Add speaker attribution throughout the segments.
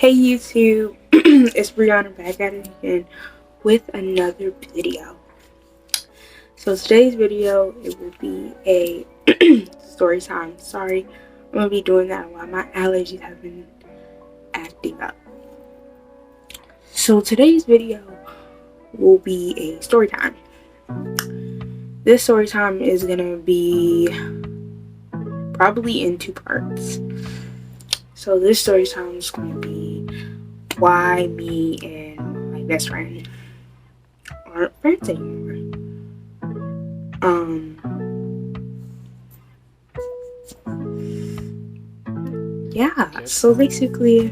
Speaker 1: Hey YouTube, it's Breanna back at it again with another video. So today's video, it will be a story time. Sorry, I'm going to be doing that while my allergies have been acting up. So today's video will be a story time. This story time is going to be probably in two parts. So this story time is going to be why me and my best friend aren't friends anymore. Yeah, so basically,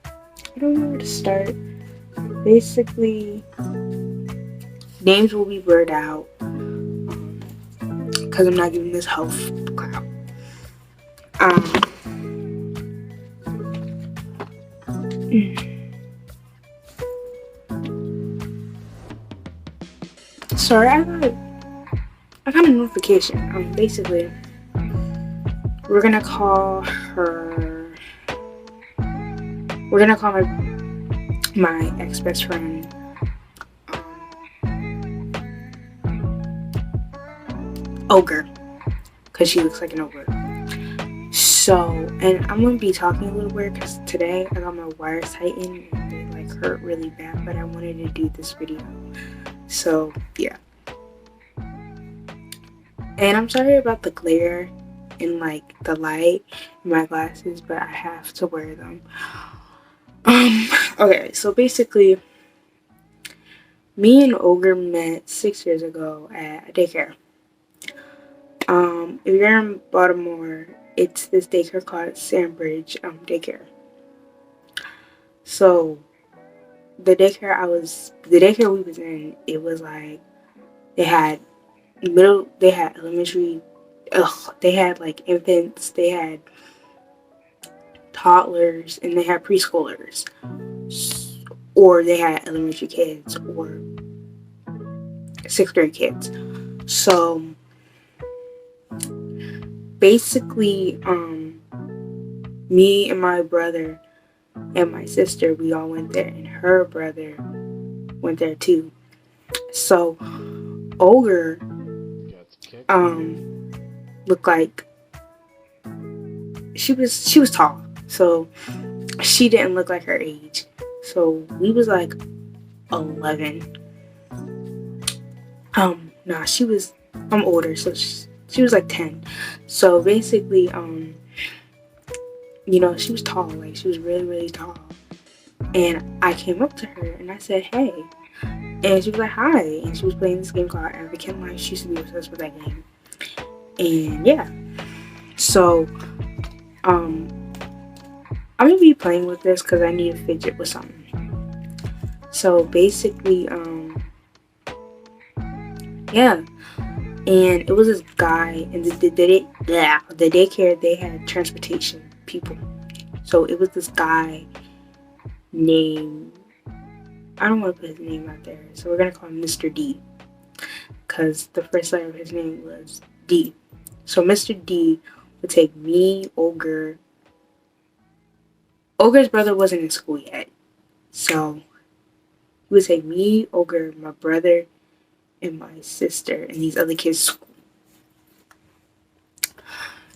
Speaker 1: I don't know where to start. Basically, names will be blurred out because I'm not giving this health clout. Sorry, I got a notification. Basically, we're gonna call her. We're gonna call my ex-best friend Ogre, because she looks like an ogre. So, and I'm gonna be talking a little weird because today I got my wires tightened and they like hurt really bad, but I wanted to do this video. So yeah. And I'm sorry about the glare and like the light in my glasses, but I have to wear them. Okay, so basically, me and Ogre met 6 years ago at a daycare. If you're in Baltimore, it's this daycare called Sandbridge Daycare. So the daycare we was in, it was like they had elementary, they had like infants, they had toddlers, and they had preschoolers, or they had elementary kids or 6th grade kids. So basically, me and my brother and my sister, we all went there, and her brother went there too. So Ogre looked like she was tall, so she didn't look like her age. So we was like 11. Nah, I'm older, so she was like 10. So basically, she was tall, like she was really, really tall. And I came up to her and I said, hey. And she was like, hi. And she was playing this game called African Life. She used to be obsessed with that game. And yeah. So, I'm gonna be playing with this because I need to fidget with something. So basically, yeah. And it was this guy, and the daycare, they had transportation people. So it was this guy named, I don't want to put his name out there, so we're going to call him Mr. D, because the first letter of his name was D. So Mr. D would take me, Ogre's brother wasn't in school yet, so he would take me, Ogre, my brother, and my sister, and these other kids to school.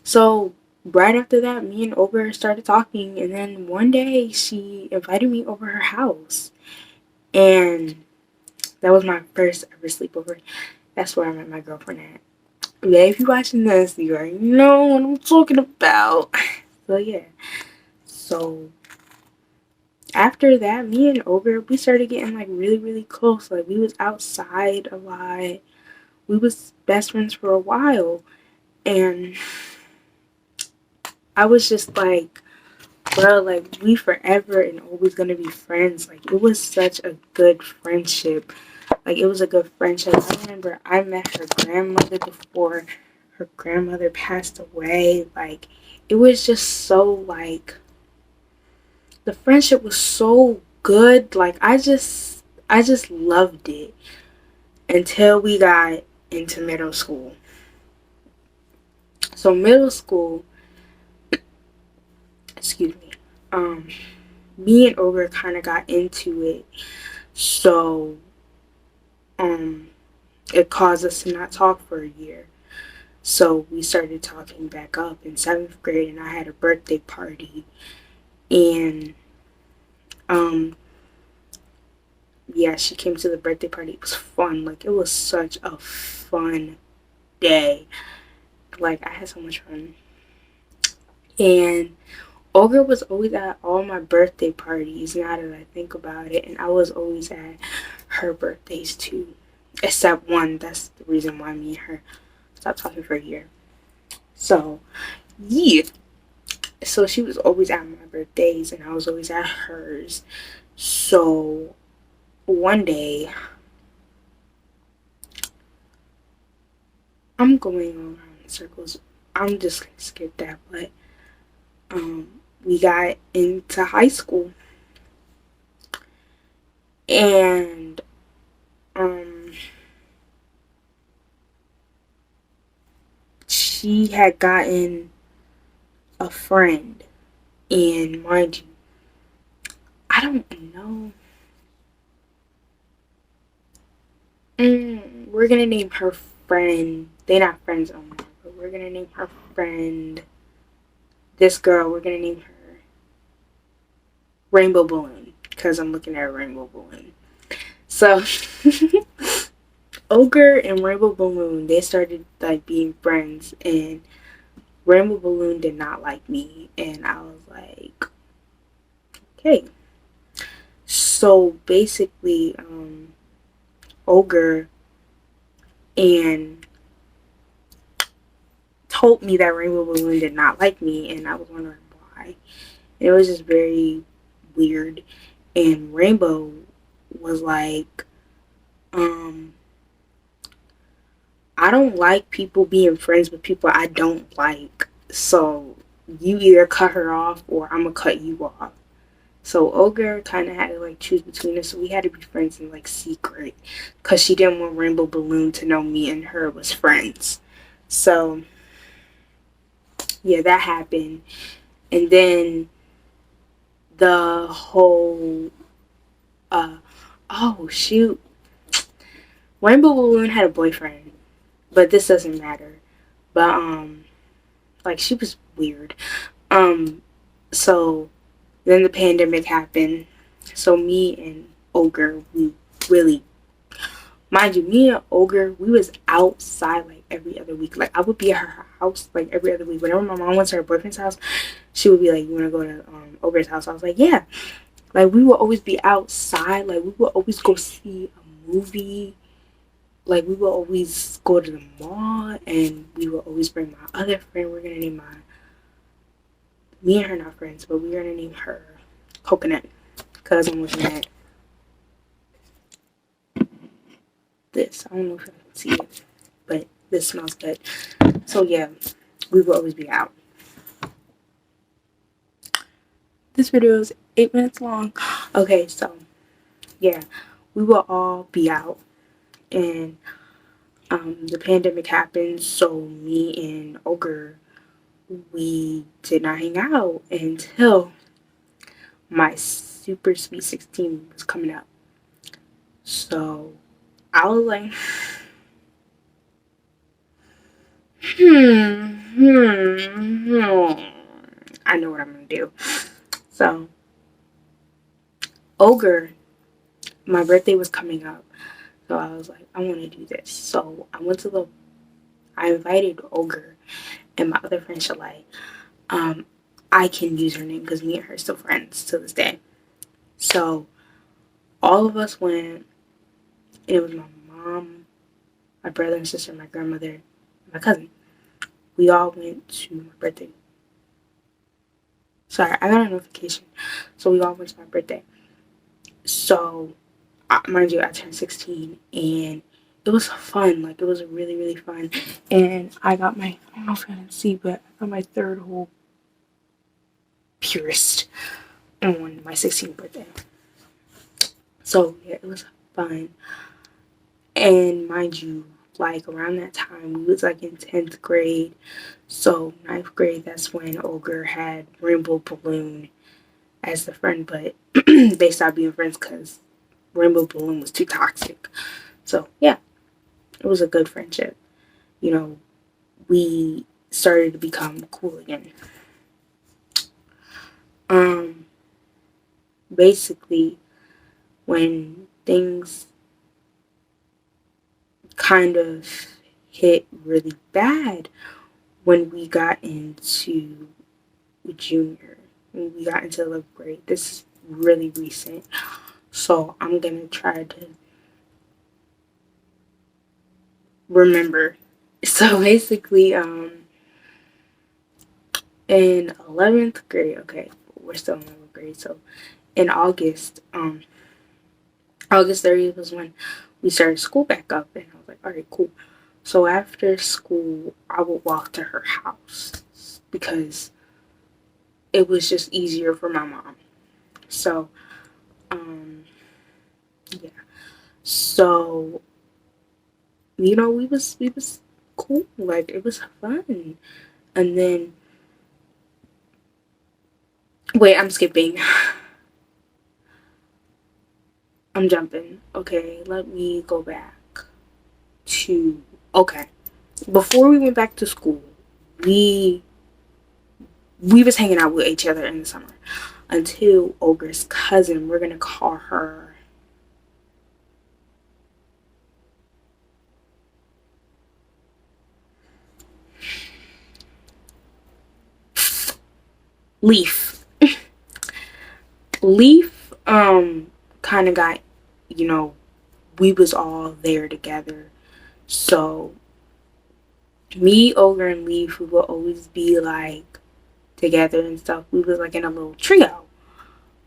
Speaker 1: So right after that, me and Ogre started talking, and then one day she invited me over her house, and that was my first ever sleepover. That's where I met my girlfriend at. Yeah, if you're watching this, you already know what I'm talking about. So yeah. So after that, me and Ogre, we started getting like really, really close. Like we was outside a lot. We was best friends for a while. And I was just like, bro, like we forever and always gonna be friends. Like it was such a good friendship. Like it was a good friendship. I remember I met her grandmother before her grandmother passed away. Like it was just so like, the friendship was so good. Like I just loved it until we got into middle school. So middle school, excuse me, me and Ogre kind of got into it, so it caused us to not talk for a year. So we started talking back up in 7th grade, and I had a birthday party, and yeah, she came to the birthday party. It was fun. Like, it was such a fun day. Like, I had so much fun. And Olga was always at all my birthday parties, now that I think about it. And I was always at her birthdays too. Except one. That's the reason why me and her stopped talking for a year. So, yeah. So she was always at my birthdays, and I was always at hers. So one day, I'm going around in circles. I'm just gonna skip that, but we got into high school, and she had gotten a friend, and mind you, I don't know. We're gonna name her friend. They're not friends no more, but we're gonna name her friend. This girl, we're gonna name her Rainbow Balloon, because I'm looking at a Rainbow Balloon. So Ogre and Rainbow Balloon, they started like being friends, and Rainbow Balloon did not like me, and I was like, okay. So basically, Ogre and told me that Rainbow Balloon did not like me, and I was wondering why. And it was just very weird. And Rainbow was like, I don't like people being friends with people I don't like. So you either cut her off or I'm gonna cut you off. So Ogre kind of had to like choose between us. So we had to be friends in like secret, because she didn't want Rainbow Balloon to know me and her was friends. So yeah, that happened. And then the whole oh shoot, Rainbow Balloon had a boyfriend, but this doesn't matter. But like, she was weird. So then the pandemic happened. So me and Ogre, we really, mind you, me and Ogre, we was outside like every other week. Like, I would be at her house like every other week. Whenever my mom went to her boyfriend's house, she would be like, "You want to go to Ogre's house?" I was like, "Yeah." Like, we would always be outside. Like, we would always go see a movie. Like, we would always go to the mall, and we would always bring my other friend. We're gonna name me and her not friends, but we're gonna name her Coconut, because I'm looking at this. I don't know if I can see it, but this smells good. So yeah, we will always be out. This video is 8 minutes long. Okay, so yeah, we will all be out, and the pandemic happened, so me and Ogre, we did not hang out until my super sweet 16 was coming up. So I was like, I know what I'm gonna do. So Ogre, my birthday was coming up, so I was like, I want to do this. So I invited Ogre and my other friend Shalai. I can use her name because me and her are still friends to this day. So all of us went. It was my mom, my brother and sister, my grandmother, and my cousin. We all went to my birthday. Sorry, I got a notification. So we all went to my birthday. So, mind you, I turned 16, and it was fun. Like, it was really, really fun. And I got I don't know if you can see, but I got my third hole pierced on my 16th birthday. So, yeah, it was fun. And mind you, like, around that time, we was like in 10th grade. So 9th grade, that's when Ogre had Rainbow Balloon. as the friend, but they stopped being friends because Rainbow Balloon was too toxic. So yeah, it was a good friendship. You know, we started to become cool again. Basically, when things kind of hit really bad when we got into junior, when we got into 11th grade. This is really recent. So I'm going to try to remember. So basically, in 11th grade, okay, we're still in 11th grade. So in August 30th was when we started school back up. And I was like, all right, cool. So after school, I would walk to her house because it was just easier for my mom. So, yeah. So, we was cool. Like, it was fun. And then, wait, I'm skipping. I'm jumping. Okay, let me go back to, okay. Before we went back to school, we was hanging out with each other in the summer until Ogre's cousin, we're gonna call her Leaf. Leaf kind of got, you know, we was all there together. So me, Ogre, and Leaf, we would always be like together and stuff. We was like in a little trio.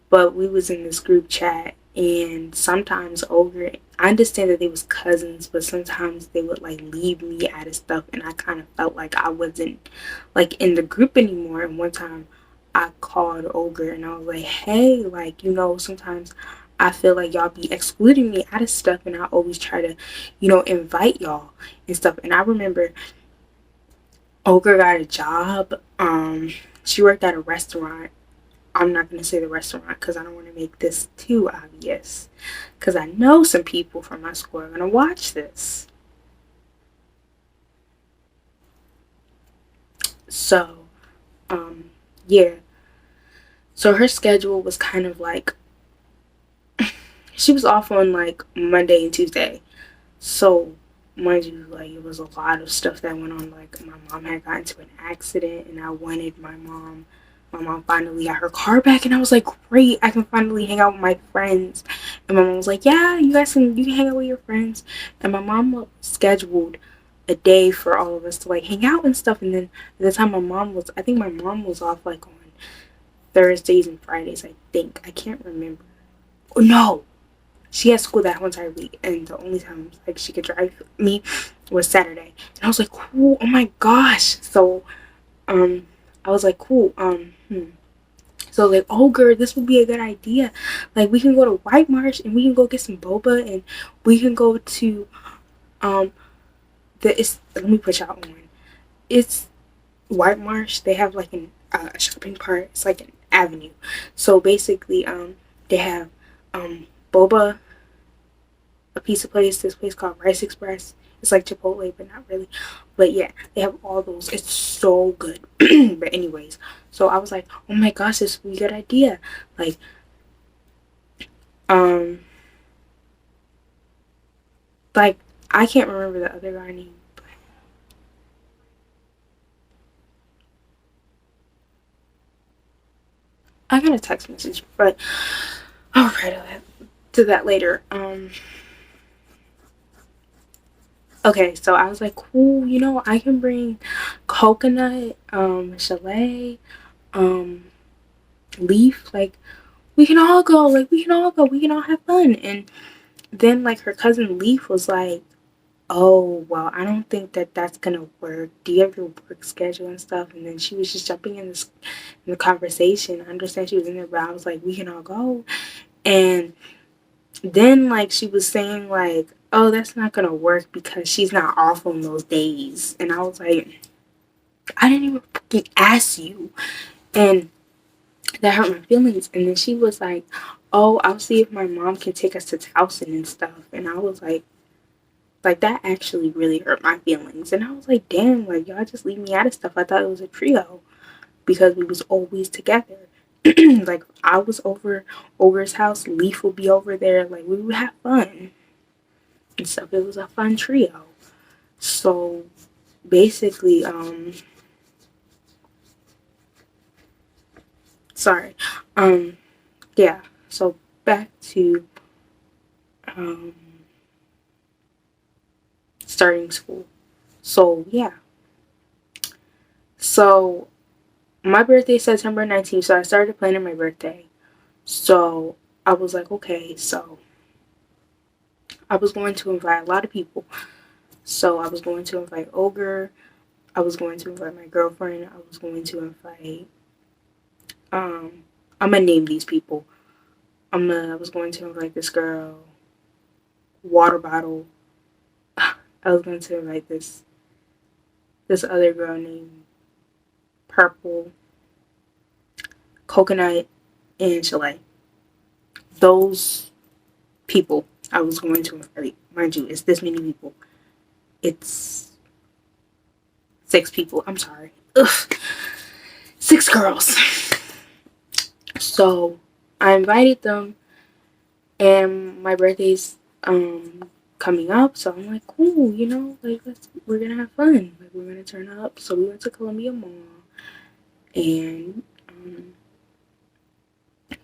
Speaker 1: But we was in this group chat, and sometimes Ogre, I understand that they was cousins, but sometimes they would like leave me out of stuff, and I kind of felt like I wasn't like in the group anymore. And one time I called Ogre and I was like, hey, like, sometimes I feel like y'all be excluding me out of stuff, and I always try to, invite y'all and stuff. And I remember Ogre got a job. She worked at a restaurant. I'm not going to say the restaurant because I don't want to make this too obvious. Because I know some people from my school are going to watch this. So, yeah. So her schedule was kind of like, she was off on like Monday and Tuesday. So, mind you, like, it was a lot of stuff that went on. Like, my mom had gotten into an accident, and I wanted my mom finally got her car back, and I was like, great, I can finally hang out with my friends. And my mom was like, yeah, you can hang out with your friends. And my mom scheduled a day for all of us to like hang out and stuff. And then at the time I think my mom was off like on Thursdays and Fridays, I can't remember. Oh, no, she had school that whole entire week, and the only time like she could drive me was Saturday. And I was like, cool, oh my gosh. So I was like, cool. So like, oh girl, this would be a good idea. Like, we can go to White Marsh and we can go get some boba, and we can go to let me put y'all on. It's White Marsh. They have like a shopping cart. It's like an avenue. So basically, they have boba, a pizza place, this place called Rice Express. It's like Chipotle, but not really. But yeah, they have all those. It's so good. But anyways, so I was like, oh my gosh, this would be a good idea. Like, like, I can't remember the other guy name. But I got a text message, but I'll write to that later. Okay, so I was like, cool, I can bring Coconut, Chalet, Leaf, like, we can all go, we can all have fun. And then, like, her cousin Leaf was like, oh, well, I don't think that that's gonna work. Do you have your work schedule and stuff? And then she was just jumping in the conversation. I understand she was in there, but I was like, we can all go. And then, like, she was saying, like, oh, that's not gonna work because she's not off on those days. And I was like, I didn't even fucking ask you. And that hurt my feelings. And then she was like, oh, I'll see if my mom can take us to Towson and stuff. And I was like that actually really hurt my feelings. And I was like, damn, like y'all just leave me out of stuff. I thought it was a trio because we was always together. Like I was over his house, Leaf would be over there, like we would have fun and stuff. It was a fun trio. So basically, sorry. Yeah. So back to um starting school. So yeah. So my birthday is September 19th, so I started planning my birthday. So I was like, okay, so I was going to invite a lot of people. So I was going to invite Ogre. I was going to invite my girlfriend. I was going to invite I'm gonna name these people. I was going to invite this girl, Water Bottle. I was going to invite this other girl named Purple, Coconut, and Chalet. Those people I was going to invite. Mind you, it's this many people. It's 6 people. I'm sorry. Ugh. 6 girls. So I invited them, and my birthday's coming up, so I'm like, cool, you know, like we're gonna have fun, like we're gonna turn up. So we went to Columbia Mall, and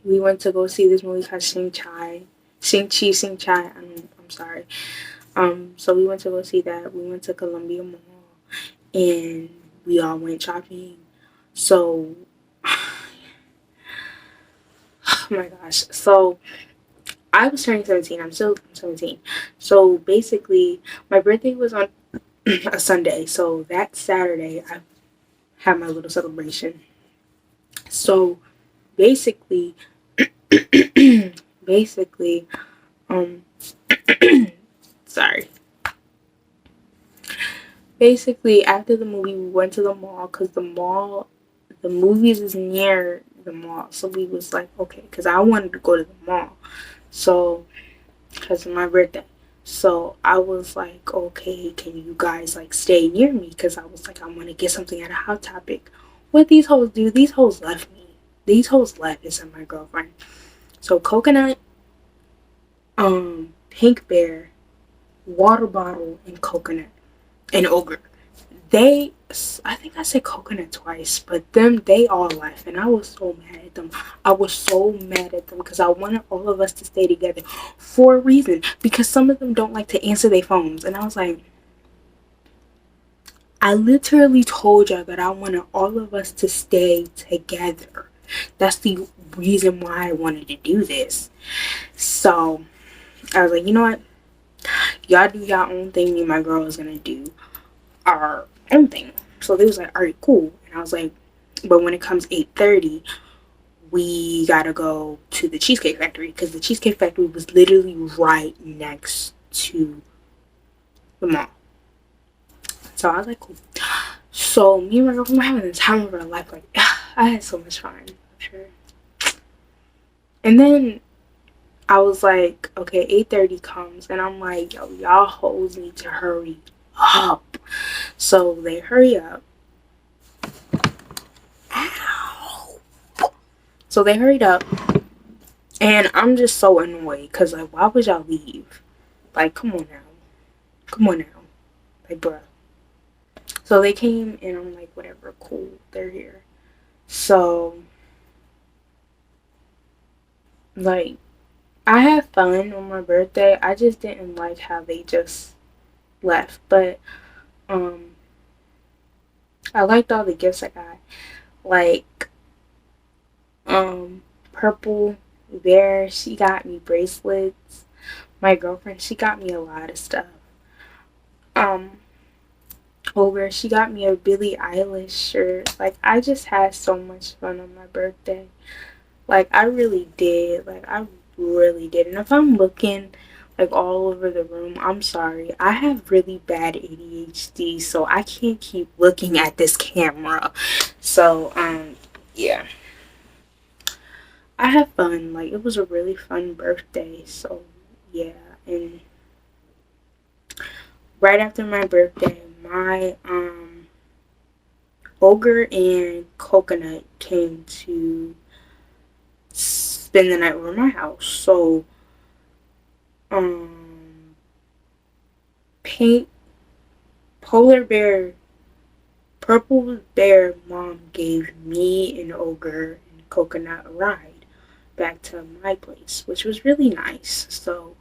Speaker 1: we went to go see this movie called Shing Chi. I'm sorry. So we went to go see that. We went to Columbia Mall, and we all went shopping. So, oh my gosh. So I was turning 17. I'm 17. So basically, my birthday was on a Sunday. So that Saturday, I had my little celebration. So basically, basically, um, sorry. Basically, after the movie, we went to the mall because the movies is near the mall. So we was like, okay, because I wanted to go to the mall. So, because of my birthday. So I was like, okay, can you guys like stay near me? Because I was like, I want to get something at a Hot Topic. What these hoes do? These hoes left me. These hoes left is my girlfriend. So Coconut, Pink Bear, Water Bottle, and Coconut, and Ogre. I think I said Coconut twice, but they all left, and I was so mad at them. I was so mad at them because I wanted all of us to stay together for a reason, because some of them don't like to answer their phones, and I was like, I literally told y'all that I wanted all of us to stay together. That's the reason why I wanted to do this. So I was like, you know what, y'all do y'all own thing, me and my girl is gonna do our own thing. So they was like, all right, cool. And I was like, but when it comes 8:30, we gotta go to the Cheesecake Factory, because the Cheesecake Factory was literally right next to the mall. So I was like, cool. So me and my girlfriend were having the time of our life. Like, I had so much fun with her. And then I was like, okay, 8:30 comes, and I'm like, yo, y'all hoes need to hurry up. So they hurry up. Ow. So they hurried up, and I'm just so annoyed because, like, why would y'all leave? Like, come on now, like, bruh. So they came, and I'm like, whatever, cool, they're here. So, like, I had fun on my birthday. I just didn't like how they just left, but I liked all the gifts I got. Like, Purple Bear, she got me bracelets. My girlfriend, she got me a lot of stuff. Over, she got me a Billie Eilish shirt. Like, I just had so much fun on my birthday. Like, I really did. Like, I really did. And if I'm looking like all over the room, I'm sorry. I have really bad ADHD, so I can't keep looking at this camera. So, yeah. I had fun. Like, it was a really fun birthday. So, yeah. And right after my birthday, my Ogre and Coconut came to spend the night over my house. So, Pink Polar Bear, Purple Bear mom gave me and Ogre and Coconut a ride back to my place, which was really nice. So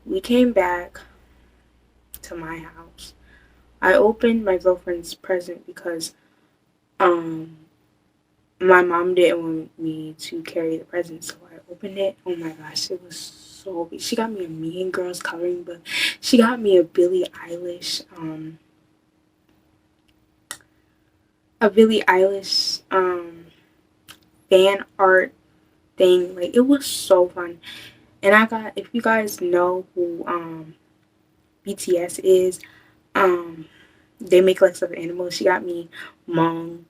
Speaker 1: we came back to my house. I opened my girlfriend's present because my mom didn't want me to carry the present, so I opened it. Oh my gosh, it was so big. She got me a Mean Girls coloring book. She got me a Billie Eilish fan art thing. Like, it was so fun. And I got, if you guys know who BTS is, they make like stuffed animals. She got me Mong.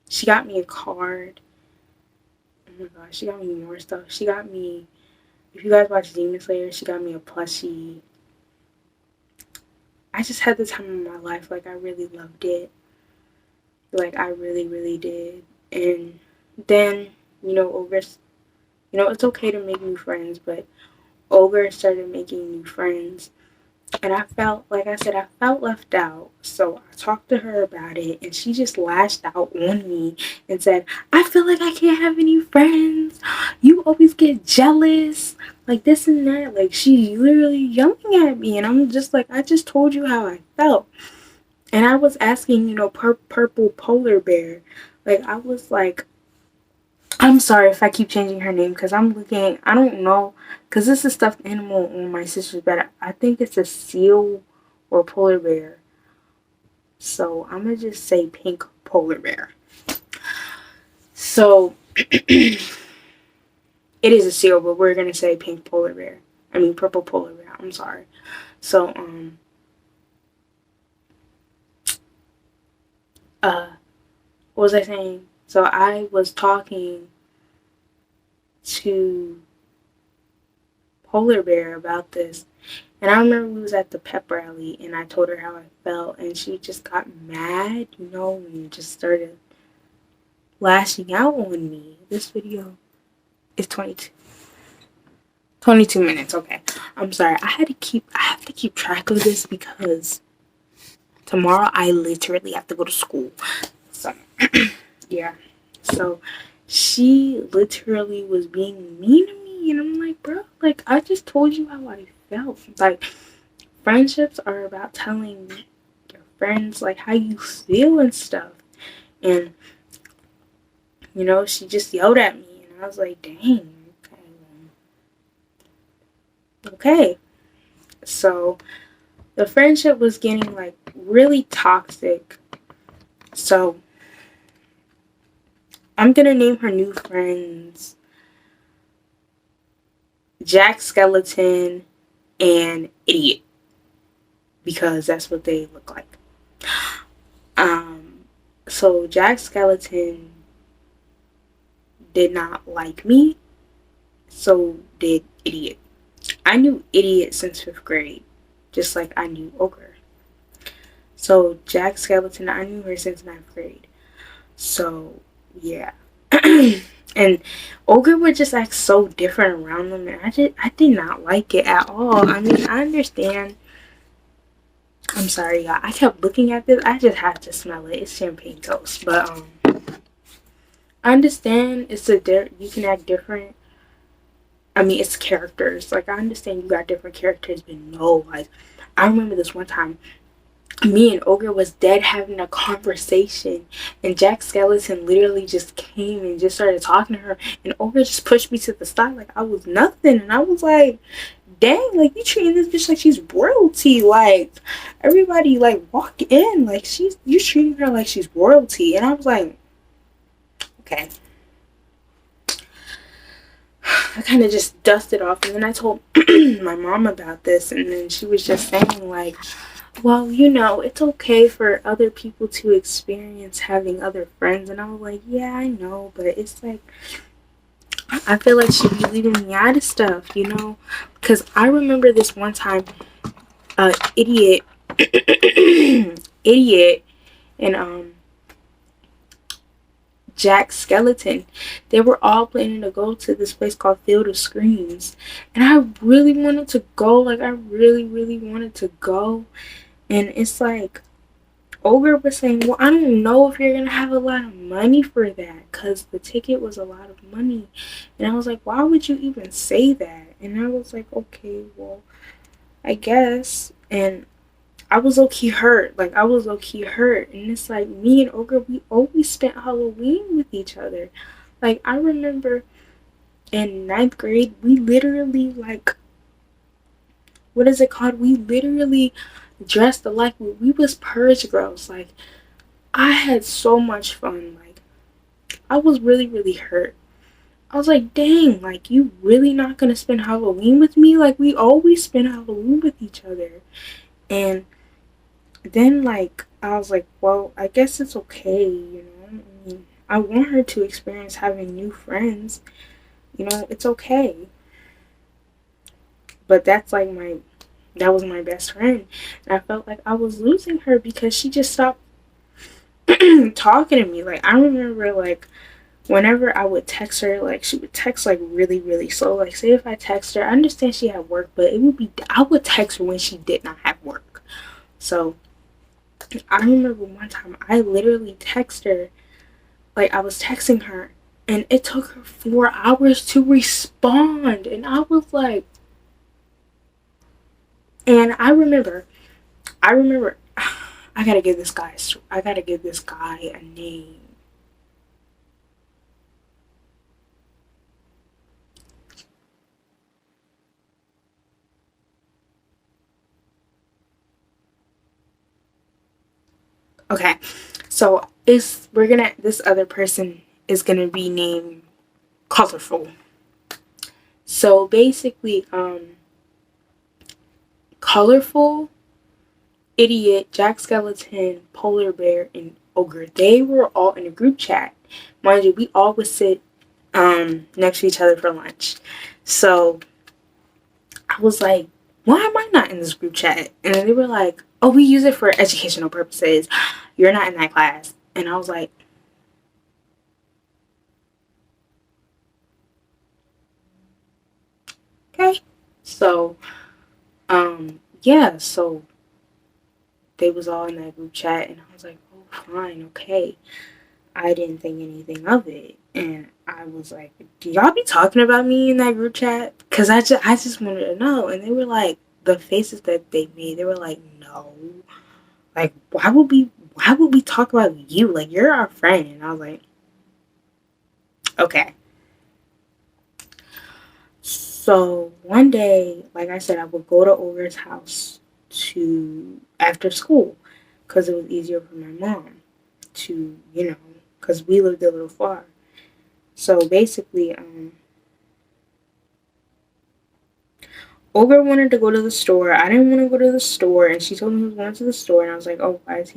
Speaker 1: She got me a card. Oh my gosh, she got me more stuff. She got me, if you guys watch Demon Slayer, she got me a plushie. I just had the time of my life. Like, I really loved it. Like, I really, really did. And then, Ogre, it's okay to make new friends, but Ogre started making new friends. And I felt, like I said, I felt left out. So I talked to her about it, and she just lashed out on me and said, I feel like I can't have any friends. You always get jealous. Like, this and that. Like, she's literally yelling at me. And I'm just like, I just told you how I felt. And I was asking, Purple Polar Bear. Like, I was like, I'm sorry if I keep changing her name because I'm looking, I don't know, because this is stuffed animal on my sister's bed. I think it's a seal or polar bear. So I'm going to just say pink polar bear. So it is a seal, but we're going to say pink polar bear. I mean purple polar bear. I'm sorry. So, what was I saying? So I was talking to Polar Bear about this, and I remember we was at the pep rally, and I told her how I felt, and she just got mad, and just started lashing out on me. This video is 22 minutes. Okay, I'm sorry. I have to keep track of this because tomorrow I literally have to go to school. So yeah. So she literally was being mean to me, and I'm like, bro, like, I just told you how I felt. Like, friendships are about telling your friends, like, how you feel and stuff. And, she just yelled at me, and I was like, dang, okay. So the friendship was getting, like, really toxic. So I'm gonna name her new friends Jack Skeleton and Idiot, because that's what they look like. So Jack Skeleton did not like me, so did Idiot. I knew Idiot since 5th grade, just like I knew Ogre. So Jack Skeleton, I knew her since 9th grade. So yeah. And Ogre would just act so different around them, and I did not like it at all. I mean, I understand. I'm sorry, y'all. I kept looking at this. I just had to smell it. It's champagne toast, but I understand you can act different. I mean, it's characters. Like, I understand you got different characters, but no, like, I remember this one time. Me and Ogre was dead having a conversation, and Jack Skeleton literally just came and just started talking to her, and Ogre just pushed me to the side like I was nothing, and I was like, dang, like, you treating this bitch like she's royalty. Like, everybody, like, walk in, like, you treating her like she's royalty. And I was like, okay. I kind of just dusted off, and then I told my mom about this, and then she was just saying, like, well, you know, it's okay for other people to experience having other friends. And I was like, yeah, I know, but it's like, I feel like she'd be leaving me out of stuff, you know? Because I remember this one time, idiot, idiot, and Jack Skeleton, they were all planning to go to this place called Field of Screams. And I really wanted to go. Like, I really, really wanted to go. And it's like, Ogre was saying, well, I don't know if you're going to have a lot of money for that, because the ticket was a lot of money. And I was like, why would you even say that? And I was like, okay, well, I guess. And I was low-key hurt. Like, I was low-key hurt. And it's like, me and Ogre, we always spent Halloween with each other. Like, I remember in ninth grade, we literally, like, what is it called? We literally dressed alike. We was purge girls. Like, I had so much fun. Like, I was really, really hurt. I was like, dang, like, you really not gonna spend Halloween with me? Like, we always spend Halloween with each other. And then, like, I was like, well, I guess it's okay, you know? I mean, I want her to experience having new friends. You know, it's okay. But that was my best friend. And I felt like I was losing her because she just stopped talking to me. Like, I remember, like, whenever I would text her, like, she would text, like, really, really slow. Like, say if I text her, I understand she had work, but I would text her when she did not have work. So, I remember one time I literally texted her, like, I was texting her, and it took her 4 hours to respond. And I was like, and I remember, I gotta give this guy a name. Okay, so this other person is gonna be named Colorful. So basically, Colorful, Idiot, Jack Skeleton, Polar Bear, and Ogre, they were all in a group chat. Mind you, we all would sit next to each other for lunch. So I was like, why am I not in this group chat? And they were like, oh, we use it for educational purposes. You're not in that class. And I was like, okay. So, yeah, so they was all in that group chat, and I was like, oh, fine, okay. I didn't think anything of it. And I was like, do y'all be talking about me in that group chat? Because I just wanted to know. And they were like, the faces that they made, they were like, no. Like, why would we talk about you? Like, you're our friend. And I was like, okay. So one day, like I said, I would go to Ogre's house to after school because it was easier for my mom to, you know, because we lived a little far. So basically, Ogre wanted to go to the store. I didn't want to go to the store, and she told me he was going to the store, and I was like, oh, why is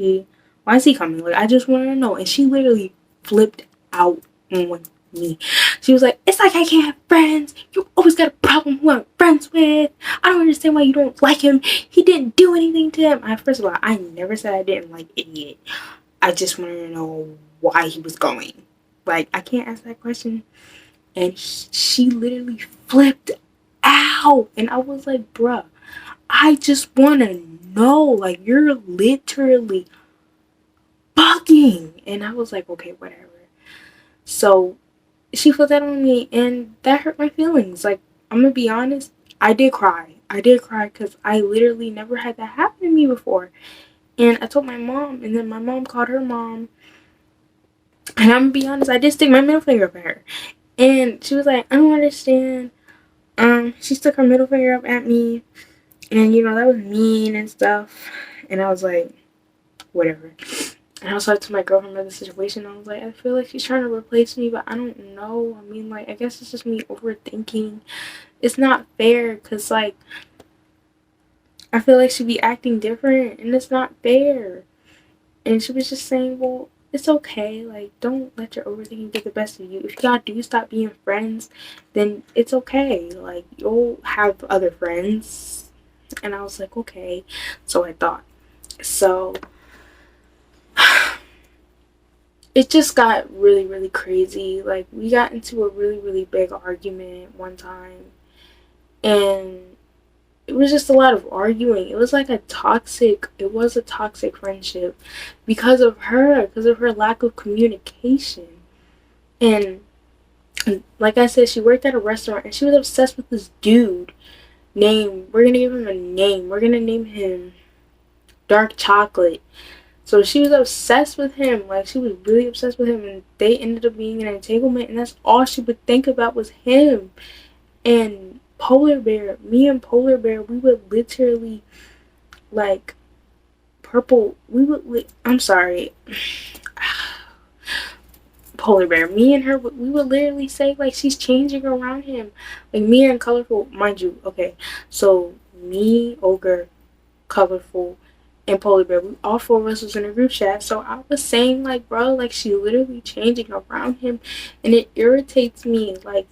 Speaker 1: he coming? Like, I just wanted to know. And she literally flipped out on me. She was like, it's like I can't have friends. You always got a problem who I'm friends with. I don't understand why you don't like him. He didn't do anything to him. First of all, I never said I didn't like Idiot. I just wanted to know why he was going. Like, I can't ask that question. And she literally flipped out. And I was like, bruh, I just want to know. Like, you're literally bugging. And I was like, okay, whatever. So she put that on me, and that hurt my feelings. Like, I'm gonna be honest, I did cry. I did cry because I literally never had that happen to me before. And I told my mom, and then my mom called her mom. And I'm gonna be honest, I did stick my middle finger up at her. And she was like, I don't understand. She stuck her middle finger up at me. And, you know, that was mean and stuff. And I was like, whatever. And I was talking to my girlfriend about the situation. I was like, I feel like she's trying to replace me, but I don't know. I mean, like, I guess it's just me overthinking. It's not fair because, like, I feel like she be acting different and it's not fair. And she was just saying, well, it's okay. Like, don't let your overthinking get the best of you. If y'all do stop being friends, then it's okay. Like, you'll have other friends. And I was like, okay. So I thought. So it just got really, really crazy. Like, we got into a really, really big argument one time. And it was just a lot of arguing. It was like a toxic friendship because of her lack of communication. And like I said, she worked at a restaurant and she was obsessed with this dude named, we're gonna give him a name. We're gonna name him Dark Chocolate. So she was obsessed with him. Like, she was really obsessed with him, and they ended up being in an entanglement, and that's all she would think about was him. And Polar Bear, me and Polar Bear, we would literally, like, I'm sorry. Polar Bear, me and her, we would literally say, like, she's changing around him. Like, me and Colorful, mind you, okay, so me, Ogre, Colorful, and Polar Bear, all four of us was in a group chat. So I was saying, like, bro, like, she literally changing around him, and it irritates me. Like,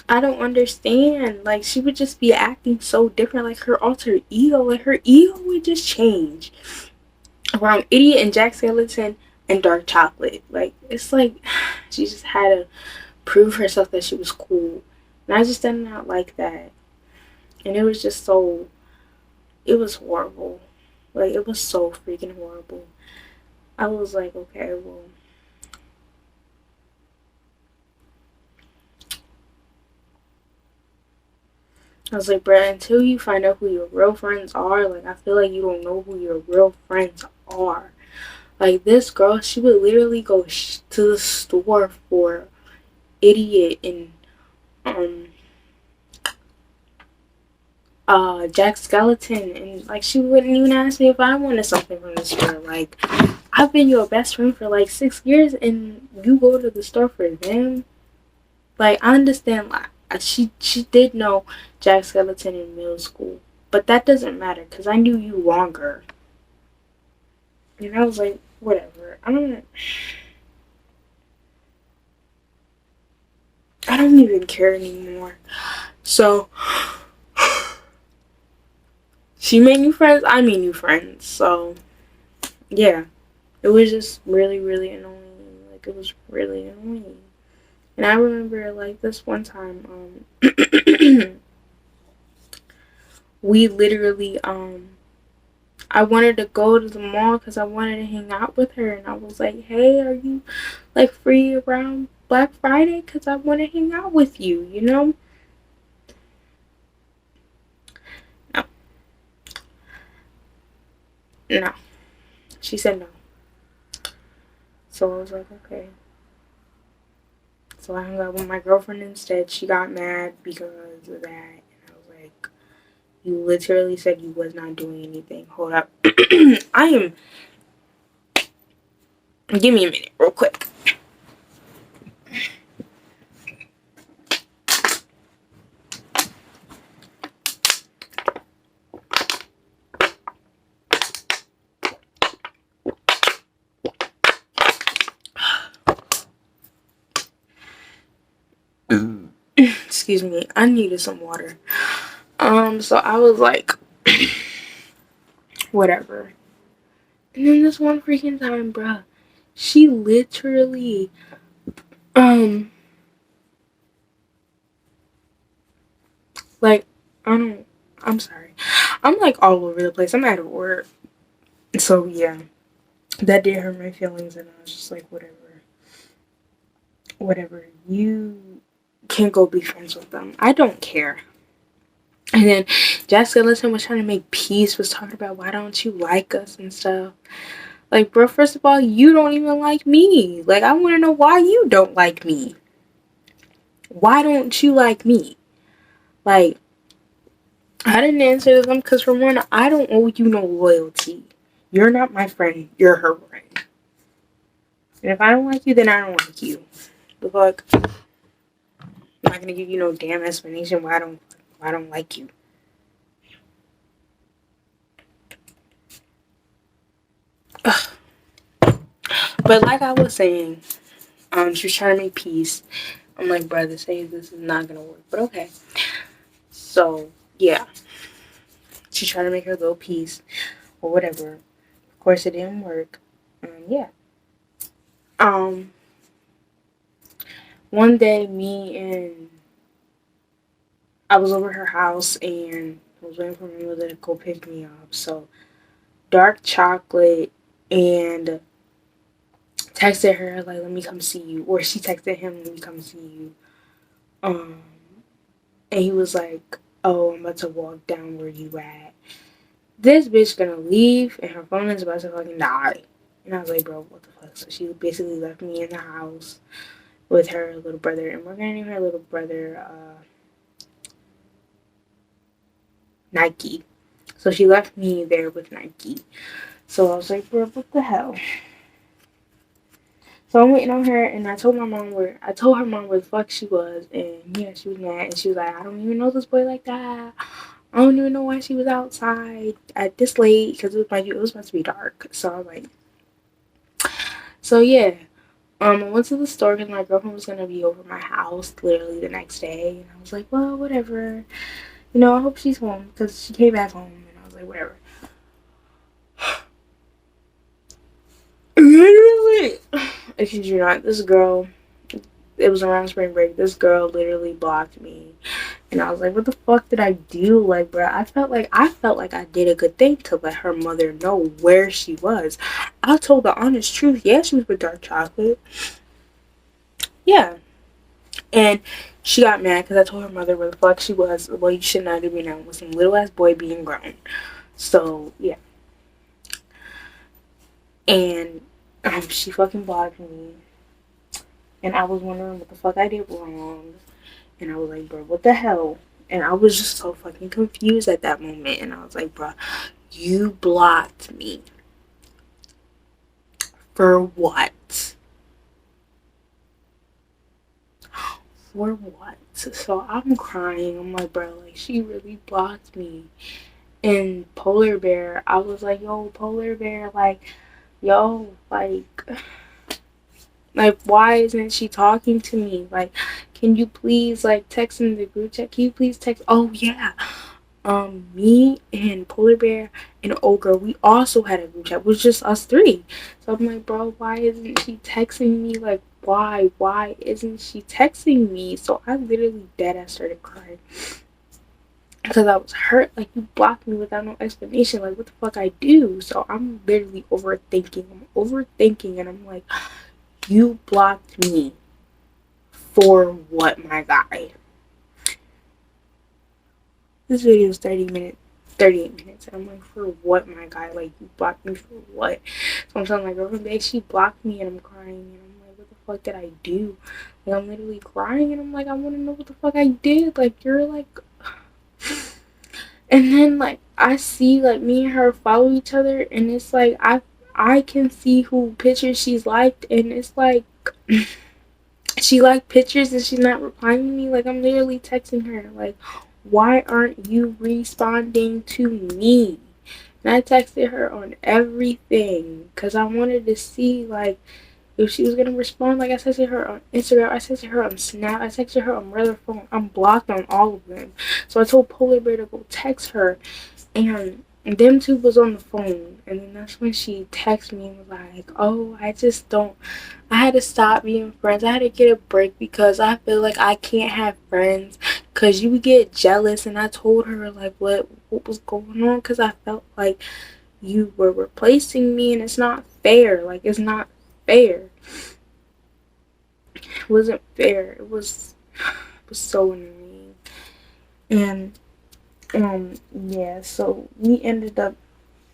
Speaker 1: I don't understand. Like, she would just be acting so different. Like, her alter ego, like, her ego would just change around Idiot and Jack Skeleton and Dark Chocolate. Like, it's like she just had to prove herself that she was cool. And I just did not like that. And it was just so, it was horrible. Like, it was so freaking horrible. I was like, okay, well, I was like, bruh, until you find out who your real friends are, like, I feel like you don't know who your real friends are. Like, this girl, she would literally go to the store for Idiot and Jack Skeleton, and like, she wouldn't even ask me if I wanted something from the store. Like, I've been your best friend for like 6 years, and you go to the store for them. Like, I understand, like, she did know Jack Skeleton in middle school, but that doesn't matter because I knew you longer. And I was like, whatever. I don't even care anymore. So she made new friends, I made new friends. So yeah, it was just really, really annoying. Like, it was really annoying. And I remember, like, this one time, we literally, I wanted to go to the mall because I wanted to hang out with her. And I was like, hey, are you, like, free around Black Friday? Because I want to hang out with you, you know? No. No. She said no. So I was like, okay. So I hung out with my girlfriend instead. She got mad because of that. And I was like, you literally said you was not doing anything. Hold up. I am... Give me a minute, real quick. Excuse me. I needed some water. So I was like, whatever. And then this one freaking time, bruh, she literally, like, I'm sorry. I'm, like, all over the place. I'm at work. So, yeah, that did hurt my feelings, and I was just like, whatever. Whatever. You can go be friends with them. I don't care. And then Jack Skeleton was trying to make peace, was talking about why don't you like us and stuff. Like, bro, first of all, you don't even like me. Like, I want to know why you don't like me. Why don't you like me? Like, I didn't answer them because, for one, I don't owe you no loyalty. You're not my friend. You're her friend. And if I don't like you, then I don't like you. The fuck? I'm not going to give you no damn explanation why I don't like you. But like I was saying, she was trying to make peace. I'm like, brother, say this is not gonna work, but okay. So yeah, she tried to make her little peace or whatever. Of course, it didn't work. Yeah. Um, One day, I was over her house and I was waiting for my mother to go pick me up. So dark chocolate and texted her like, "Let me come see you," or she texted him, "Let me come see you." Um, and he was like, "Oh, I'm about to walk down where you at." This bitch gonna leave and her phone is about to fucking die. And I was like, bro, what the fuck? So she basically left me in the house with her little brother, and we're gonna name her little brother Nike. So she left me there with Nike. So I was like, bro, what the hell? So I'm waiting on her, and I told her mom where the fuck she was, and yeah, she was mad, and she was like, I don't even know this boy like that. I don't even know why she was outside at this late because it was supposed to be dark. So I was like, so yeah. I went to the store because my girlfriend was gonna be over my house literally the next day, and I was like, well, whatever. I hope she's home because she came back home, and I was like, whatever. Literally, I kid you not, this girl. It was around spring break. This girl literally blocked me, and I was like, "What the fuck did I do?" Like, bro, I felt like I did a good thing to let her mother know where she was. I told the honest truth. Yeah, she was with dark chocolate. Yeah, and she got mad because I told her mother where the fuck she was. Well, you should not have been out with some little ass boy being grown. So yeah, and she fucking blocked me, and I was wondering what the fuck I did wrong. And I was like, bro, what the hell? And I was just so fucking confused at that moment. And I was like, bro, you blocked me. For what? For what? So I'm crying. I'm like, bro, like, she really blocked me. And Polar Bear, I was like, yo, Polar Bear, like, yo, like, why isn't she talking to me? Like, can you please, like, text in the group chat? Can you please text? Oh, yeah. Me and Polar Bear and Ogre, we also had a group chat. It was just us three. So I'm like, bro, why isn't she texting me? Like, why? Why isn't she texting me? So I literally dead ass started crying because I was hurt. Like, you blocked me without no explanation. Like, what the fuck I do? So I'm literally overthinking. And I'm like, you blocked me for what, my guy? This video is 38 minutes. And I'm like, for what, my guy? Like, you blocked me for what? So I'm telling my girlfriend, babe, she blocked me, and I'm crying. And I'm like, what the fuck did I do? Like, I'm literally crying, and I'm like, I want to know what the fuck I did. Like, you're like... And then, like, I see, like, me and her follow each other, and it's like, I can see who pictures she's liked, and it's like... she liked pictures and she's not replying to me. Like, I'm literally texting her, like, why aren't you responding to me? And I texted her on everything because I wanted to see, like, if she was going to respond. Like, I texted her on Instagram, I texted her on Snap, I texted her on my other phone. I'm blocked on all of them. So I told Polar Bear to go text her, and them two was on the phone. And then that's when she texted me and was like, oh, I had to stop being friends. I had to get a break because I feel like I can't have friends because you get jealous. And I told her, like, what was going on, because I felt like you were replacing me, and it's not fair. Like, it's not fair. It wasn't fair. It was so annoying. And yeah, so we ended up,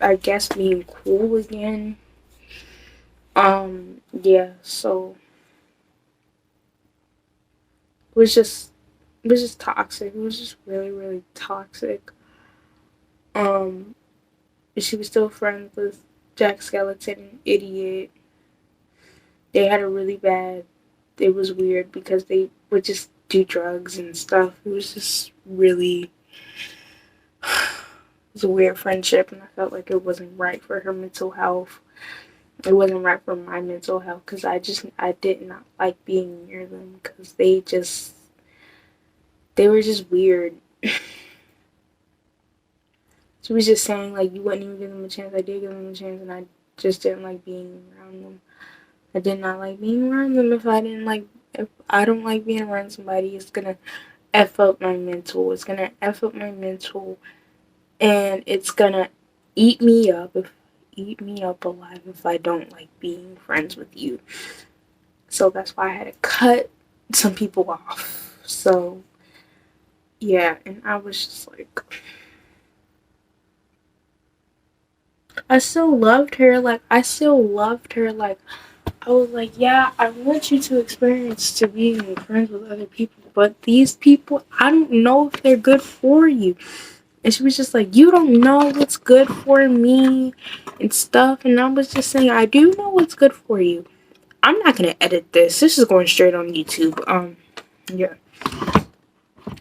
Speaker 1: I guess, being cool again. Yeah, so it was just toxic. It was just really, really toxic. Um, she was still friends with Jack Skeleton, Idiot. They had a really bad. It was weird because they would just do drugs and stuff. It was just really. It was a weird friendship, and I felt like it wasn't right for her mental health. it wasn't right for my mental health because I did not like being near them because they were just weird. She was just saying like you wouldn't even give them a chance. I did give them a chance, and I just didn't like being around them. I did not like being around them. If I don't like being around somebody, it's gonna f up my mental. It's gonna f up my mental, and it's gonna eat me up eat me up alive if I don't like being friends with you. So that's why I had to cut some people off. So yeah, and I was just like, I still loved her. I was like, yeah, I want you to experience to being friends with other people, but these people, I don't know if they're good for you. And she was just like, you don't know what's good for me and stuff. And I was just saying, I do know what's good for you. I'm not gonna edit this. This is going straight on YouTube. Yeah.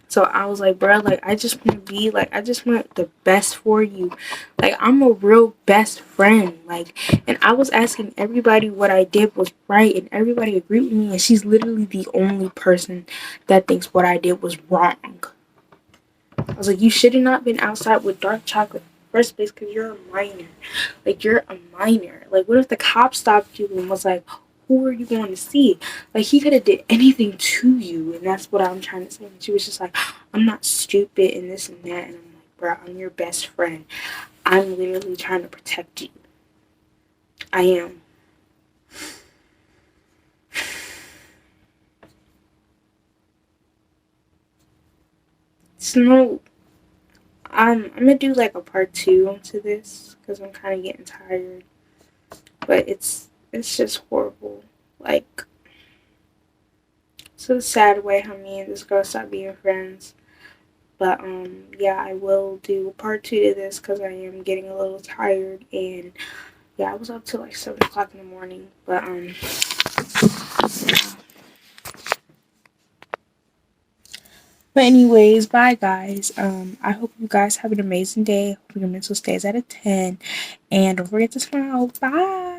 Speaker 1: So I was like, bro, like I just want the best for you. Like I'm a real best friend. Like, and I was asking everybody what I did was right, and everybody agreed with me. And she's literally the only person that thinks what I did was wrong. I was like, you should have not been outside with dark chocolate in the first place because you're a minor. Like, you're a minor. Like, what if the cop stopped you and was like, who are you going to see? Like, he could have did anything to you, and that's what I'm trying to say. And she was just like, I'm not stupid and this and that. And I'm like, bro, I'm your best friend. I'm literally trying to protect you. I am. So, no, I'm gonna do like a part 2 to this because I'm kind of getting tired. But it's just horrible. Like, so sad way how me and this girl stopped being friends. But yeah, I will do part 2 to this because I am getting a little tired, and yeah, I was up till like 7 o'clock in the morning. But but anyways, bye guys. I hope you guys have an amazing day. Hope your mental stays at a 10, and don't forget to smile. Bye.